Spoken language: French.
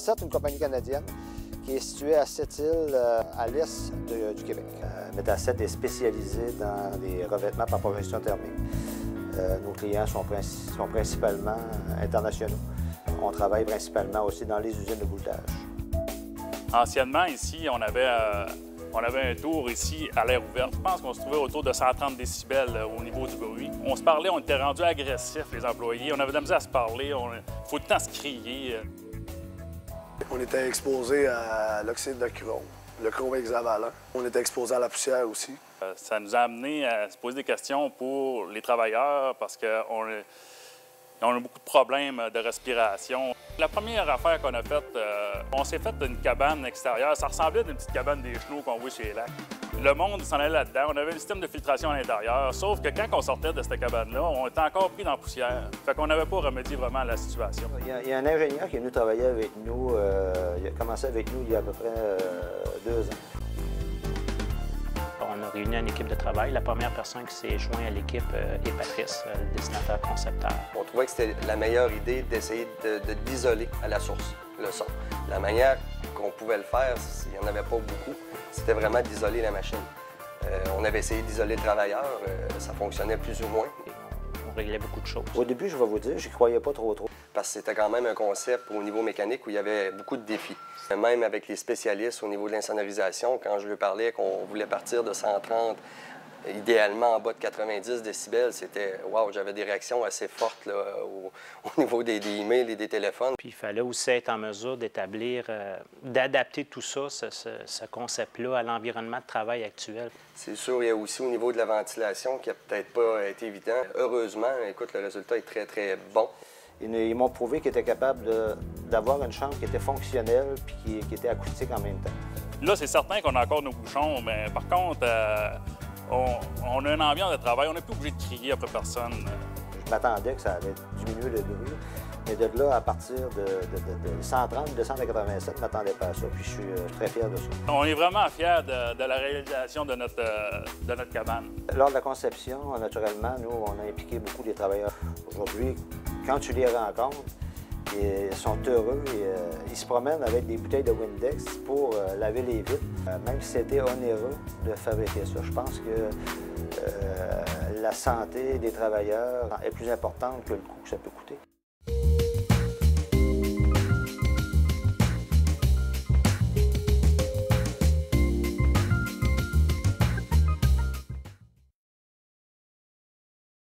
Métasset, une compagnie canadienne qui est située à Sept-Îles, à l'est du Québec. Métasset est spécialisé dans les revêtements par projection thermique. Nos clients sont principalement internationaux. On travaille principalement aussi dans les usines de bouletage. Anciennement, ici, on avait un tour ici à l'air ouvert. Je pense qu'on se trouvait autour de 130 décibels au niveau du bruit. On se parlait, on était rendus agressifs, les employés. On avait de la misère à se parler. Il faut tout le temps se crier. On était exposé à l'oxyde de chrome, le chrome hexavalent. On était exposé à la poussière aussi. Ça nous a amené à se poser des questions pour les travailleurs parce qu'on a beaucoup de problèmes de respiration. La première affaire qu'on a faite, on s'est fait une cabane extérieure. Ça ressemblait à une petite cabane des chenaux qu'on voit chez les lacs. Le monde s'en allait là-dedans. On avait un système de filtration à l'intérieur. Sauf que quand on sortait de cette cabane-là, on était encore pris dans la poussière. Fait qu'on n'avait pas remédié vraiment à la situation. Il y a un ingénieur qui est venu travailler avec nous. Il a commencé avec nous il y a à peu près 2 ans. On a réuni une équipe de travail. La première personne qui s'est jointe à l'équipe est Patrice, le dessinateur-concepteur. On trouvait que c'était la meilleure idée d'essayer d'isoler à la source le son. La manière qu'on pouvait le faire, il n'y en avait pas beaucoup, c'était vraiment d'isoler la machine. On avait essayé d'isoler le travailleur, ça fonctionnait plus ou moins. On réglait beaucoup de choses. Au début, je vais vous dire, je n'y croyais pas trop. Parce que c'était quand même un concept au niveau mécanique où il y avait beaucoup de défis. Même avec les spécialistes au niveau de l'insonorisation, quand je lui parlais qu'on voulait partir de 130, idéalement en bas de 90 décibels, c'était wow, j'avais des réactions assez fortes là, au niveau des emails et des téléphones. Puis il fallait aussi être en mesure d'établir, d'adapter tout ça, ce concept-là, à l'environnement de travail actuel. C'est sûr, il y a aussi au niveau de la ventilation qui n'a peut-être pas été évident. Heureusement, écoute, le résultat est très, très bon. Ils m'ont prouvé qu'ils étaient capables d'avoir une chambre qui était fonctionnelle puis qui était acoustique en même temps. Là, c'est certain qu'on a encore nos bouchons, mais par contre, on a une ambiance de travail. On n'est plus obligé de crier après personne. Je m'attendais que ça allait diminuer le bruit, mais de là, à partir de 130, 287, je ne m'attendais pas à ça, puis je suis très fier de ça. On est vraiment fiers de la réalisation de notre cabane. Lors de la conception, naturellement, nous, on a impliqué beaucoup les travailleurs. Aujourd'hui, quand tu les rencontres, ils sont heureux et ils se promènent avec des bouteilles de Windex pour laver les vitres, même si c'était onéreux de fabriquer ça. Je pense que la santé des travailleurs est plus importante que le coût que ça peut coûter.